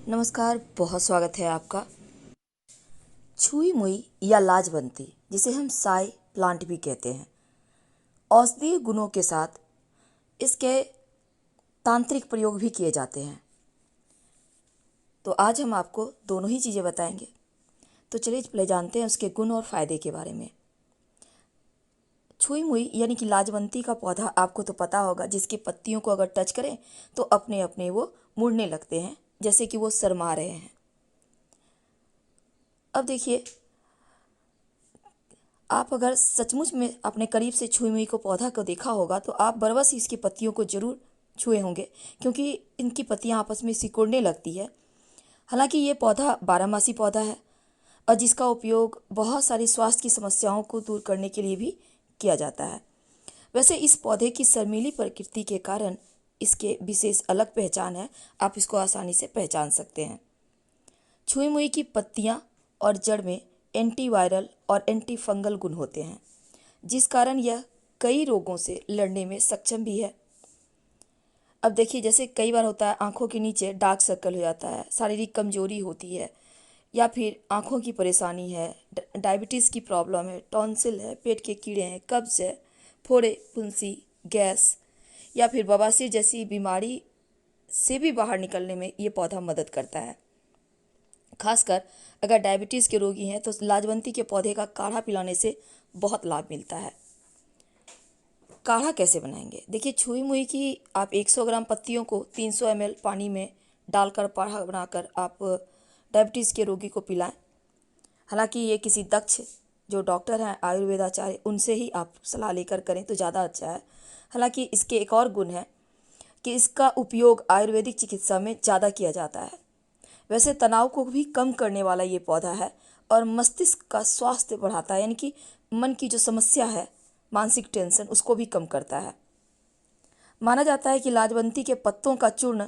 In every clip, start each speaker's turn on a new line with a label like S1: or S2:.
S1: नमस्कार, बहुत स्वागत है आपका। छुई मुई या लाजवंती, जिसे हम साई प्लांट भी कहते हैं, औषधीय गुणों के साथ इसके तांत्रिक प्रयोग भी किए जाते हैं। तो आज हम आपको दोनों ही चीज़ें बताएंगे। तो चलिए पहले जानते हैं उसके गुण और फायदे के बारे में। छुई मुई यानी कि लाजवंती का पौधा आपको तो पता होगा, जिसकी पत्तियों को अगर टच करें तो अपने अपने वो मुड़ने लगते हैं, जैसे कि वो शर्मा रहे हैं। अब देखिए, आप अगर सचमुच में अपने करीब से छुई मुई को पौधा को देखा होगा तो आप बरबस ही इसकी पत्तियों को जरूर छुए होंगे, क्योंकि इनकी पत्तियां आपस में सिकुड़ने लगती है। हालांकि ये पौधा बारहमासी पौधा है और जिसका उपयोग बहुत सारी स्वास्थ्य की समस्याओं को दूर करने के लिए भी किया जाता है। वैसे इस पौधे की शर्मीली प्रकृति के कारण इसके विशेष अलग पहचान है। आप इसको आसानी से पहचान सकते हैं। छुई मुई की पत्तियां और जड़ में एंटीवायरल और एंटी फंगल गुण होते हैं, जिस कारण यह कई रोगों से लड़ने में सक्षम भी है। अब देखिए, जैसे कई बार होता है आंखों के नीचे डार्क सर्कल हो जाता है, शारीरिक कमजोरी होती है, या फिर आंखों की परेशानी है, डायबिटीज़ की प्रॉब्लम है, टॉन्सिल है, पेट के कीड़े हैं, कब्ज है, फोड़े, फुंसी, गैस या फिर बवासीर जैसी बीमारी से भी बाहर निकलने में ये पौधा मदद करता है। खासकर अगर डायबिटीज़ के रोगी हैं तो लाजवंती के पौधे का काढ़ा पिलाने से बहुत लाभ मिलता है। काढ़ा कैसे बनाएंगे? देखिए, छुई मुई की आप 100 ग्राम पत्तियों को 300 ml पानी में डालकर काढ़ा बनाकर आप डायबिटीज़ के रोगी को पिलाएं। हालांकि ये किसी दक्ष जो डॉक्टर हैं, आयुर्वेदाचार्य, उनसे ही आप सलाह लेकर करें तो ज़्यादा अच्छा है। हालांकि इसके एक और गुण है कि इसका उपयोग आयुर्वेदिक चिकित्सा में ज़्यादा किया जाता है। वैसे तनाव को भी कम करने वाला ये पौधा है और मस्तिष्क का स्वास्थ्य बढ़ाता है, यानी कि मन की जो समस्या है, मानसिक टेंशन, उसको भी कम करता है। माना जाता है कि लाजवंती के पत्तों का चूर्ण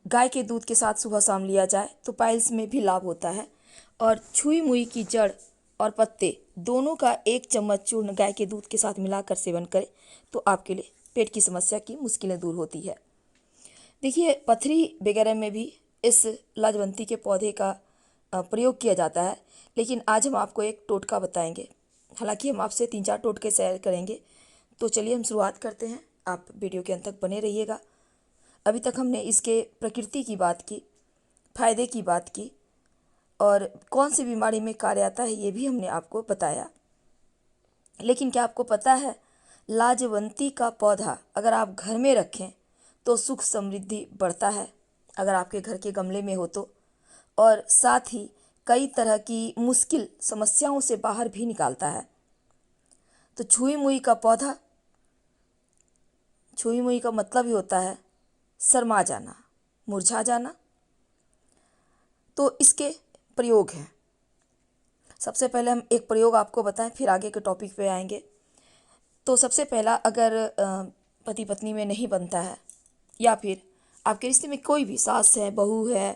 S1: गाय के दूध के साथ सुबह शाम लिया जाए तो पाइल्स में भी लाभ होता है। और छुई मुई की जड़ और पत्ते दोनों का 1 चम्मच चूर्ण गाय के दूध के साथ मिलाकर सेवन करें तो आपके लिए पेट की समस्या की मुश्किलें दूर होती है। देखिए, पथरी वगैरह में भी इस लाजवंती के पौधे का प्रयोग किया जाता है, लेकिन आज हम आपको एक टोटका बताएंगे। हालांकि हम आपसे 3-4 टोटके शेयर करेंगे। तो चलिए हम शुरुआत करते हैं। आप वीडियो के अंत तक बने रहिएगा। अभी तक हमने इसके प्रकृति की बात की, फायदे की बात की और कौन सी बीमारी में कार्य आता है ये भी हमने आपको बताया। लेकिन क्या आपको पता है, लाजवंती का पौधा अगर आप घर में रखें तो सुख समृद्धि बढ़ता है, अगर आपके घर के गमले में हो तो। और साथ ही कई तरह की मुश्किल समस्याओं से बाहर भी निकालता है। तो छुई मुई का पौधा, छुई मुई का मतलब ही होता है शर्मा जाना, मुरझा जाना। तो इसके प्रयोग हैं। सबसे पहले हम एक प्रयोग आपको बताएं, फिर आगे के टॉपिक पे आएंगे। तो सबसे पहला, अगर पति पत्नी में नहीं बनता है या फिर आपके रिश्ते में कोई भी सास है, बहू है,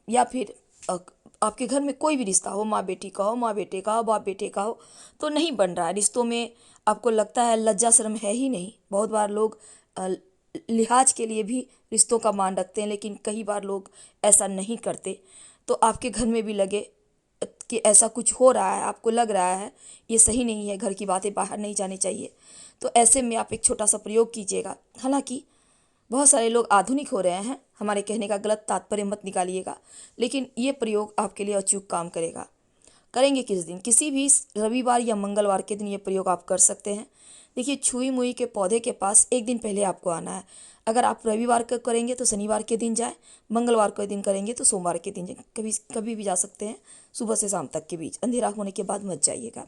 S1: या फिर आपके घर में कोई भी रिश्ता हो, माँ बेटी का हो, माँ बेटे का हो, बाप बेटे का हो, तो नहीं बन रहा है रिश्तों में, आपको लगता है लज्जा शर्म है ही नहीं। बहुत बार लोग लिहाज के लिए भी रिश्तों का मान रखते हैं, लेकिन कई बार लोग ऐसा नहीं करते। तो आपके घर में भी लगे कि ऐसा कुछ हो रहा है, आपको लग रहा है ये सही नहीं है, घर की बातें बाहर नहीं जानी चाहिए, तो ऐसे में आप एक छोटा सा प्रयोग कीजिएगा। हालांकि बहुत सारे लोग आधुनिक हो रहे हैं, हमारे कहने का गलत तात्पर्य मत निकालिएगा, लेकिन ये प्रयोग आपके लिए अचूक काम करेगा। करेंगे किस दिन? किसी भी रविवार या मंगलवार के दिन ये प्रयोग आप कर सकते हैं। देखिए, छुई मुई के पौधे के पास एक दिन पहले आपको आना है। अगर आप रविवार को करेंगे तो शनिवार के दिन जाएं, मंगलवार के दिन करेंगे तो सोमवार के दिन जाएं। कभी कभी भी जा सकते हैं, सुबह से शाम तक के बीच, अंधेरा होने के बाद मत जाइएगा।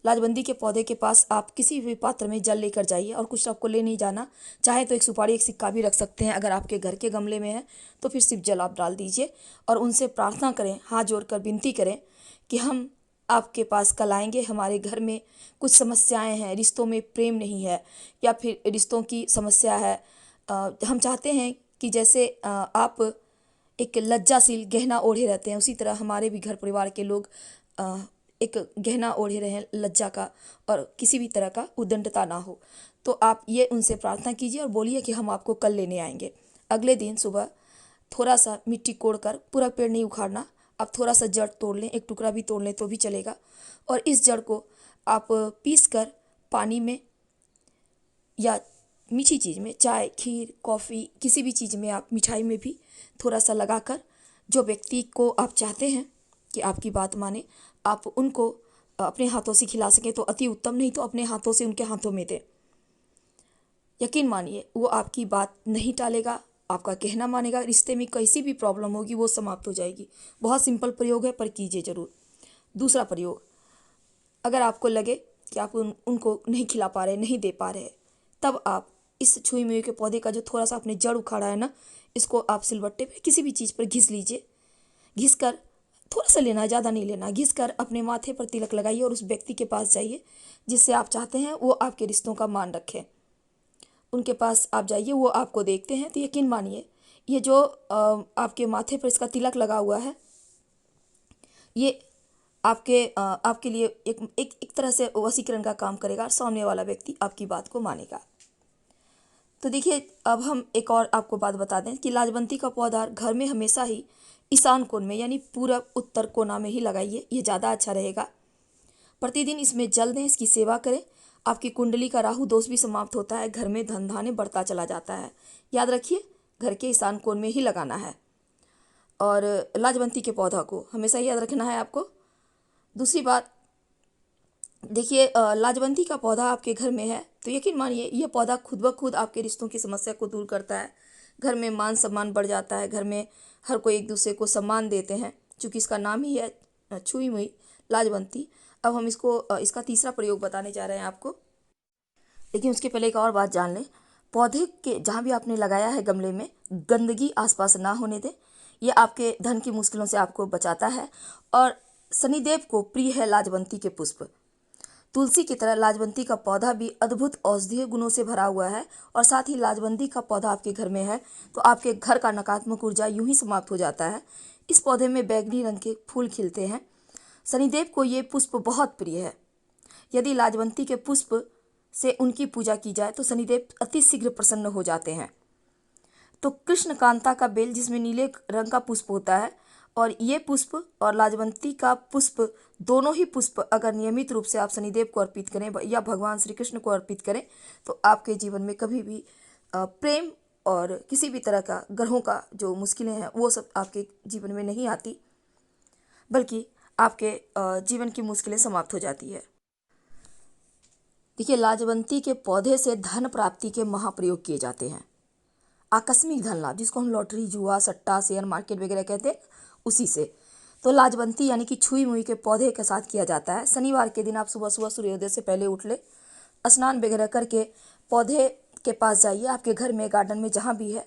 S1: लाजवंती के पौधे के पास आप किसी भी पात्र में जल लेकर जाइए और कुछ आपको ले नहीं जाना। चाहे तो एक सुपारी, एक सिक्का भी रख सकते हैं। अगर आपके घर के गमले में है तो फिर सिर्फ जल आप डाल दीजिए और उनसे प्रार्थना करें, हाथ जोड़कर विनती करें कि हम आपके पास कल आएंगे, हमारे घर में कुछ समस्याएं हैं, रिश्तों में प्रेम नहीं है या फिर रिश्तों की समस्या है। हम चाहते हैं कि जैसे आप एक लज्जाशील गहना ओढ़े रहते हैं, उसी तरह हमारे भी घर परिवार के लोग एक गहना ओढ़े रहें लज्जा का, और किसी भी तरह का उद्दंडता ना हो। तो आप ये उनसे प्रार्थना कीजिए और बोलिए कि हम आपको कल लेने आएंगे। अगले दिन सुबह थोड़ा सा मिट्टी कोड़कर, पूरा पेड़ नहीं उखाड़ना, आप थोड़ा सा जड़ तोड़ लें, एक टुकड़ा भी तोड़ लें तो भी चलेगा। और इस जड़ को आप पीस कर पानी में या मीठी चीज़ में, चाय, खीर, कॉफ़ी, किसी भी चीज़ में, आप मिठाई में भी थोड़ा सा लगाकर जो व्यक्ति को आप चाहते हैं कि आपकी बात माने, आप उनको अपने हाथों से खिला सकें तो अति उत्तम, नहीं तो अपने हाथों से उनके हाथों में दें। यकीन मानिए वो आपकी बात नहीं टालेगा, आपका कहना मानेगा, रिश्ते में कैसी भी प्रॉब्लम होगी वो समाप्त हो जाएगी। बहुत सिंपल प्रयोग है, पर कीजिए ज़रूर। दूसरा प्रयोग, अगर आपको लगे कि आप उनको नहीं खिला पा रहे, नहीं दे पा रहे, तब आप इस छुई मुई के पौधे का जो थोड़ा सा आपने जड़ उखाड़ा है ना, इसको आप सिलबट्टे पे किसी भी चीज़ पर घिस लीजिए। घिस कर थोड़ा सा लेना, ज़्यादा नहीं लेना। घिस कर अपने माथे पर तिलक लगाइए और उस व्यक्ति के पास जाइए जिससे आप चाहते हैं वो आपके रिश्तों का मान रखे। उनके पास आप जाइए, वो आपको देखते हैं तो यकीन मानिए ये जो आपके माथे पर इसका तिलक लगा हुआ है, ये आपके लिए एक तरह से वशीकरण का काम करेगा और सामने वाला व्यक्ति आपकी बात को मानेगा। तो देखिए, अब हम एक और आपको बात बता दें कि लाजवंती का पौधा घर में हमेशा ही ईशान कोण में, यानी पूरब उत्तर कोना में ही लगाइए, ये ज़्यादा अच्छा रहेगा। प्रतिदिन इसमें जल दें, इसकी सेवा करें, आपकी कुंडली का राहु दोष भी समाप्त होता है, घर में धन धान्य बढ़ता चला जाता है। याद रखिए, घर के ईशान कोण में ही लगाना है और लाजवंती के पौधा को हमेशा याद रखना है आपको। दूसरी बात देखिए, लाजवंती का पौधा आपके घर में है तो यकीन मानिए ये पौधा खुद ब खुद आपके रिश्तों की समस्या को दूर करता है। घर में मान सम्मान बढ़ जाता है, घर में हर कोई एक दूसरे को सम्मान देते हैं, चूँकि इसका नाम ही है छुई मुई लाजवंती। अब हम इसका तीसरा प्रयोग बताने जा रहे हैं आपको, लेकिन उसके पहले एक और बात जान लें। पौधे के जहाँ भी आपने लगाया है गमले में, गंदगी आसपास ना होने दें, ये आपके धन की मुश्किलों से आपको बचाता है। और शनिदेव को प्रिय है लाजवंती के पुष्प। तुलसी की तरह लाजवंती का पौधा भी अद्भुत औषधीय गुणों से भरा हुआ है, और साथ ही लाजवंती का पौधा आपके घर में है तो आपके घर का नकारात्मक ऊर्जा यूं ही समाप्त हो जाता है। इस पौधे में बैगनी रंग के फूल खिलते हैं। शनिदेव को ये पुष्प बहुत प्रिय है। यदि लाजवंती के पुष्प से उनकी पूजा की जाए तो शनिदेव अति शीघ्र प्रसन्न हो जाते हैं। तो कृष्णकांता का बेल, जिसमें नीले रंग का पुष्प होता है, और ये पुष्प और लाजवंती का पुष्प, दोनों ही पुष्प अगर नियमित रूप से आप शनिदेव को अर्पित करें या भगवान श्री कृष्ण को अर्पित करें तो आपके जीवन में कभी भी प्रेम और किसी भी तरह का ग्रहों का जो मुश्किलें हैं वो सब आपके जीवन में नहीं आती, बल्कि आपके जीवन की मुश्किलें समाप्त हो जाती है। देखिए, लाजवंती के पौधे से धन प्राप्ति के महाप्रयोग किए जाते हैं। आकस्मिक धन लाभ, जिसको हम लॉटरी, जुआ, सट्टा, शेयर मार्केट वगैरह कहते हैं, उसी से। तो लाजवंती यानी कि छुई मुई के पौधे के साथ किया जाता है। शनिवार के दिन आप सुबह सुबह सूर्योदय से पहले उठ ले, स्नान वगैरह करके पौधे के पास जाइए, आपके घर में, गार्डन में, जहाँ भी है,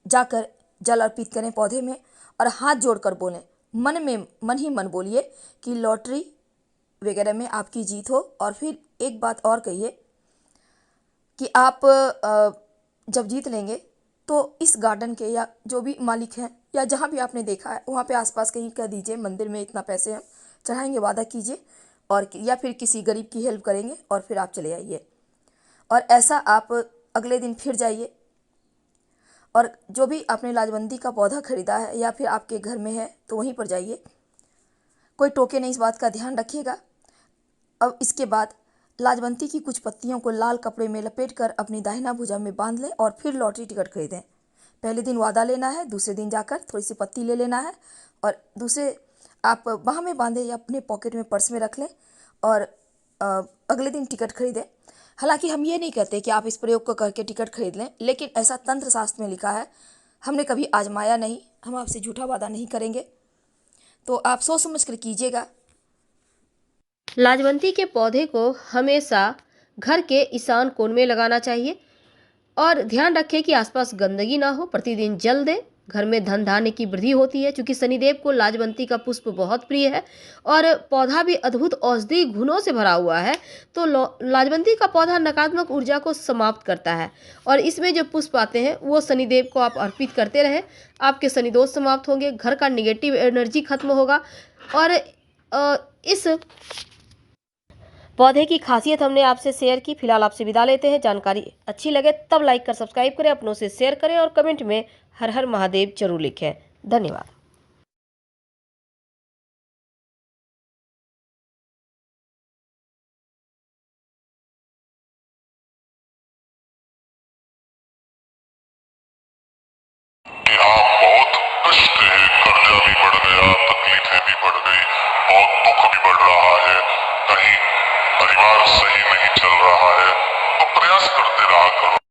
S1: जाकर जल अर्पित करें पौधे में और हाथ जोड़कर बोलें, मन ही मन बोलिए कि लॉटरी वगैरह में आपकी जीत हो। और फिर एक बात और कहिए कि आप जब जीत लेंगे तो इस गार्डन के या जो भी मालिक हैं या जहाँ भी आपने देखा है वहाँ पे आसपास कहीं कह दीजिए, मंदिर में इतना पैसे हम चढ़ाएंगे, वादा कीजिए, और या फिर किसी गरीब की हेल्प करेंगे, और फिर आप चले आइए। और ऐसा आप अगले दिन फिर जाइए, और जो भी आपने लाजवंती का पौधा खरीदा है या फिर आपके घर में है तो वहीं पर जाइए, कोई टोके नहीं, इस बात का ध्यान रखिएगा। अब इसके बाद लाजवंती की कुछ पत्तियों को लाल कपड़े में लपेटकर अपनी दाहिना भुजा में बांध लें और फिर लॉटरी टिकट खरीदें। पहले दिन वादा लेना है, दूसरे दिन जाकर थोड़ी सी पत्ती ले लेना है और दूसरे आप बाह में बांधे या अपने पॉकेट में, पर्स में रख लें और अगले दिन टिकट खरीदें। हालांकि हम ये नहीं कहते कि आप इस प्रयोग को करके टिकट खरीद लें, लेकिन ऐसा तंत्र शास्त्र में लिखा है, हमने कभी आजमाया नहीं, हम आपसे झूठा वादा नहीं करेंगे, तो आप सोच समझ कर कीजिएगा।
S2: लाजवंती के पौधे को हमेशा घर के ईशान कोण में लगाना चाहिए और ध्यान रखें कि आसपास गंदगी ना हो। प्रतिदिन जल दें, घर में धन धान्य की वृद्धि होती है। क्योंकि शनिदेव को लाजवंती का पुष्प बहुत प्रिय है और पौधा भी अद्भुत औषधि गुणों से भरा हुआ है, तो लाजवंती का पौधा नकारात्मक ऊर्जा को समाप्त करता है और इसमें जो पुष्प आते हैं वो शनिदेव को आप अर्पित करते रहें, आपके शनि दोष समाप्त होंगे, घर का निगेटिव एनर्जी खत्म होगा। और इस पौधे की खासियत हमने आपसे शेयर की। फिलहाल आपसे विदा लेते हैं। जानकारी अच्छी लगे तब लाइक कर सब्सक्राइब करें, अपनों से शेयर करें और कमेंट में हर हर महादेव जरूर लिखें। धन्यवाद।
S3: कि हाँ, बहुत कष्ट है, कर्जा भी बढ़ गया, तकलीफें भी बढ़ गई, बहुत दुख भी बढ़ रहा है, कहीं परिवार सही नहीं चल रहा है, तो प्रयास करते रहा करो।